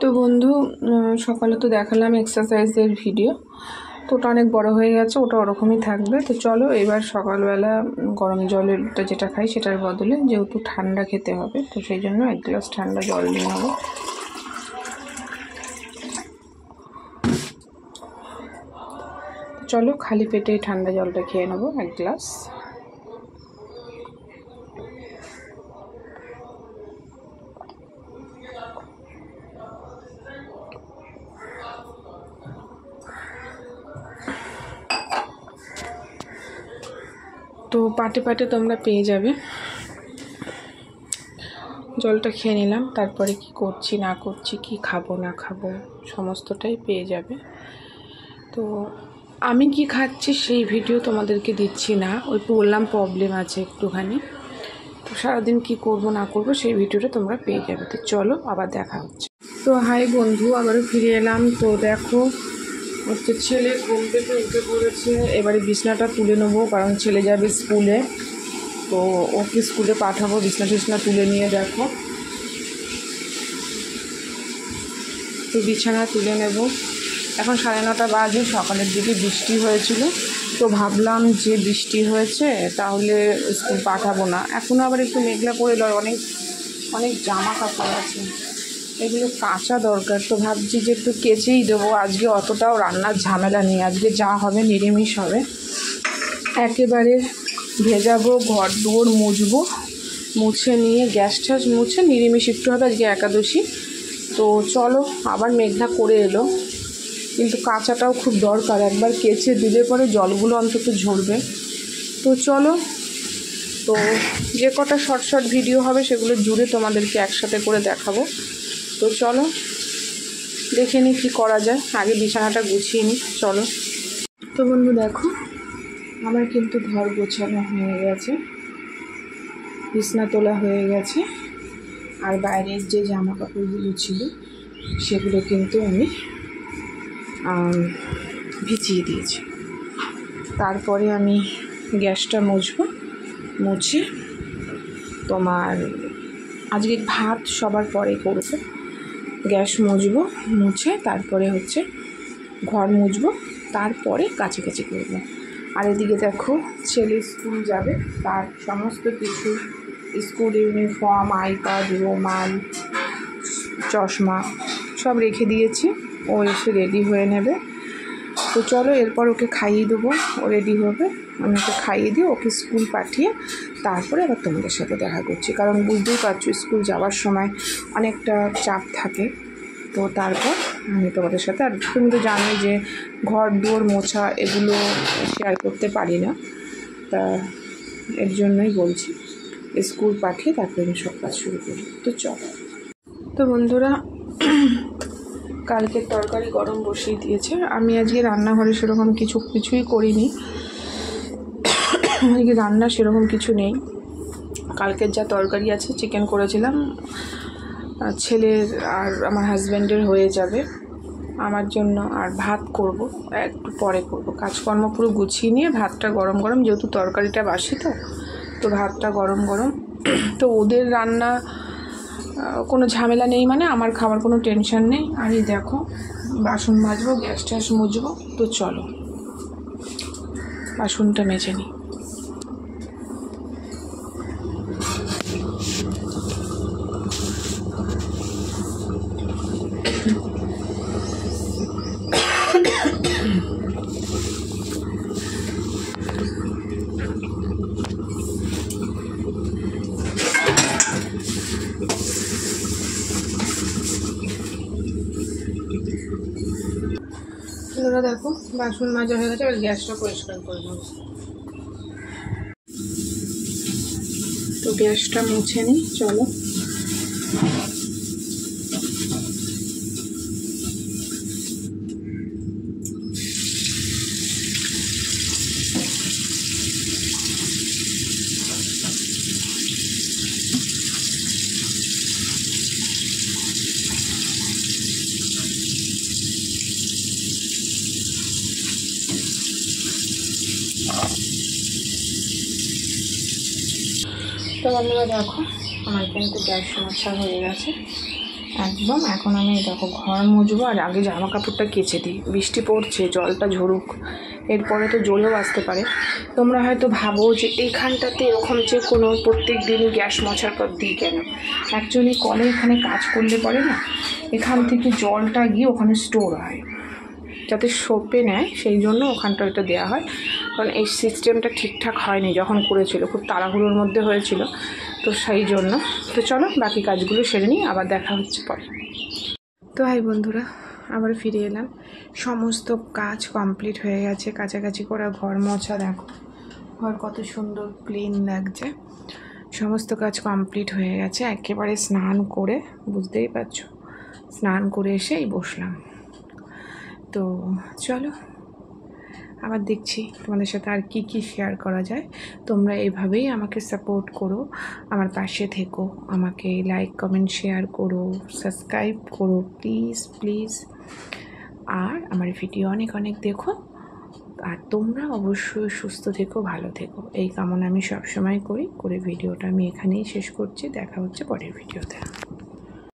তো বন্ধু, সকালে তো দেখালাম এক্সারসাইজের ভিডিও, তো ওটা অনেক বড় হয়ে গেছে, ওটা ওরকমই থাকবে। তো চলো এবার সকালবেলা গরম জলেরটা যেটা খাই সেটার বদলে যেহেতু ঠান্ডা খেতে হবে, তো সেই জন্য 1 গ্লাস ঠান্ডা জল নিয়ে নেবো। চলো খালি পেটে ঠান্ডা জলটা খেয়ে নেবো 1 গ্লাস। তো পাটে পাটে তোমরা পেয়ে যাবে। জলটা খেয়ে নিলাম, তারপরে কি করছি না করছি, কি খাবো না খাবো সমস্তটাই পেয়ে যাবে। তো আমি কি খাচ্ছি সেই ভিডিও তোমাদেরকে দিচ্ছি না, ওই বললাম প্রবলেম আছে একটুখানি। তো সারাদিন কি করব না করব সেই ভিডিওটা তোমরা পেয়ে যাবে। তো চলো আবার দেখা হচ্ছে। তো হাই বন্ধু, আবারও ফিরে এলাম। তো দেখো হচ্ছে ছেলে ঘুম থেকে উঠে পড়েছে, এবারে বিছনাটা তুলে নেবো কারণ ছেলে যাবে স্কুলে। তো ওকে স্কুলে পাঠাবো, বিছনা তুলে নিয়ে দেখো তো বিছানা তুলে নেব। এখন 9:30 বাজে, সকালের দিকে বৃষ্টি হয়েছিল, তো ভাবলাম যে বৃষ্টি হয়েছে তাহলে স্কুল পাঠাবো না। এখনও আবার একটু মেঘলা করে অনেক জামা কাপড় আছে, এগুলো কাচা দরকার। তো ভাবছি যে একটু কেচেই দেবো, আজকে অতটাও রান্নার ঝামেলা নেই, আজকে যা হবে নিরামিষ হবে। একেবারে ভেজাবো, ঘর দুয়ার মুছবো, মুছে নিয়ে গ্যাস ট্যাস মুছে নিরামিষ একটু হবে, আজকে একাদশী। তো চলো, আবার মেঘলা করে এলো, কিন্তু কাঁচাটাও খুব দরকার, একবার কেচে দিলে পরে জলগুলো অন্তত ঝরবে। তো চলো, তো যে কটা শর্ট ভিডিও হবে সেগুলো জুড়ে তোমাদেরকে একসাথে করে দেখাবো। তো চলো দেখে নিই কী করা যায়, আগে বিছানাটা গুছিয়ে নিই চলো। তো বন্ধু দেখো, আমার কিন্তু ঘর গোছানো হয়ে গেছে, বিছনা তোলা হয়ে গেছে, আর বাইরের যে জামা কাপড়গুলো ছিল সেগুলো কিন্তু আমি ভিজিয়ে দিয়েছি। তারপরে আমি গ্যাসটা মুছে তোমার আজকে ভাত সবার পরে করবো, গ্যাস মুছে তারপরে হচ্ছে ঘর মুছবো, তারপরে কাছাকাছি করবো। আর এদিকে দেখো ছেলে স্কুল যাবে, তার সমস্ত কিছু স্কুল ইউনিফর্ম, আই কার্ড, রুমাল, চশমা সব রেখে দিয়েছি, ও এসে রেডি হয়ে নেবে। তো চলো এরপর ওকে খাইয়ে দেবো, ও রেডি হবে, আমি ওকে খাইয়ে দিয়ে ওকে স্কুল পাঠিয়ে তারপরে আবার তোমাদের সাথে দেখা করছি, কারণ বুঝতেই পারছো স্কুল যাওয়ার সময় অনেকটা চাপ থাকে। তো তারপর আমি তোমাদের সাথে, আর তুমি তো জানোই যে ঘর দুয়ার মোছা এগুলো শেয়ার করতে পারি না, তা এর জন্যই বলছি স্কুল পাঠিয়ে তারপরে আমি সব কাজ শুরু করি। তো চলো। তো বন্ধুরা, কালকের তরকারি গরম বসিয়ে দিয়েছে, আমি আজকে রান্নাঘরে সেরকম কিছুই করিনি, আজকে রান্না সেরকম কিছু নেই। কালকের যা তরকারি আছে, চিকেন করেছিলাম, ছেলের আর আমার হাজব্যান্ডের হয়ে যাবে, আমার জন্য আর ভাত করব, একটু পরে করব। কাজকর্ম পুরো গুছিয়ে নিয়ে ভাতটা গরম যেহেতু তরকারিটা বাসি, তো ভাতটা গরম তো ওদের রান্না কোনো ঝামেলা নেই, মানে আমার খাবার কোনো টেনশন নেই। আর এই দেখো বাসন মাজবো, গ্যাস ট্যাস মুছবো। তো চলো বাসনটা মেজে নিই। দেখো বাসন মাজা হয়ে গেছে, আর গ্যাসটা পরিষ্কার করে নেব। তো গ্যাসটা মুছে নিই চলো। তো বন্ধুরা দেখো, আমার কিন্তু গ্যাস মোছা হয়ে গেছে, একদম। এখন আমি দেখো ঘর মুছবো, আর আগে জামা কাপড়টা কেচে দিই। বৃষ্টি পড়ছে, জলটা ঝরুক, এরপরে তো জলেও আসতে পারে। তোমরা হয়তো ভাবো যে এইখানটাতে এরকম যে কোনো প্রত্যেক দিনই গ্যাস মোছার পর দিই কেন। অ্যাকচুয়ালি কলে এখানে কাজ করলে পরে না, এখান থেকে জলটা গিয়ে ওখানে স্টোর হয়, যাতে সোপে নেয়, সেই জন্য ওখানটা ওটা দেওয়া হয়। কারণ এই সিস্টেমটা ঠিকঠাক হয়নি যখন করেছিল, খুব তাড়াহুড়োর মধ্যে হয়েছিল, তো সেই জন্য। তো চলো বাকি কাজগুলো সেরে নিই, আবার দেখা হচ্ছে পরে। তো হাই বন্ধুরা, আবার ফিরে এলাম। সমস্ত কাজ কমপ্লিট হয়ে গেছে, কাছাকাছি করা ঘর মোছা, দেখো ঘর কত সুন্দর ক্লিন লাগছে। সমস্ত কাজ কমপ্লিট হয়ে গেছে, একেবারে স্নান করে, বুঝতেই পারছো, স্নান করে এসেই বসলাম। তো চলো আবার দেখছি তোমাদের সাথে আর কি কি শেয়ার করা যায়। তোমরা এভাবেই আমাকে সাপোর্ট করো, আমার পাশে থেকো, আমাকে লাইক কমেন্ট শেয়ার করো, সাবস্ক্রাইব করো প্লিজ প্লিজ। আর আমার ভিডিও অনেক অনেক দেখো, আর তোমরা অবশ্যই সুস্থ থেকো, ভালো থেকো, এই কামনা আমি সবসময় করি। ভিডিওটা আমি এখানেই শেষ করছি, দেখা হচ্ছে পরের ভিডিওতে।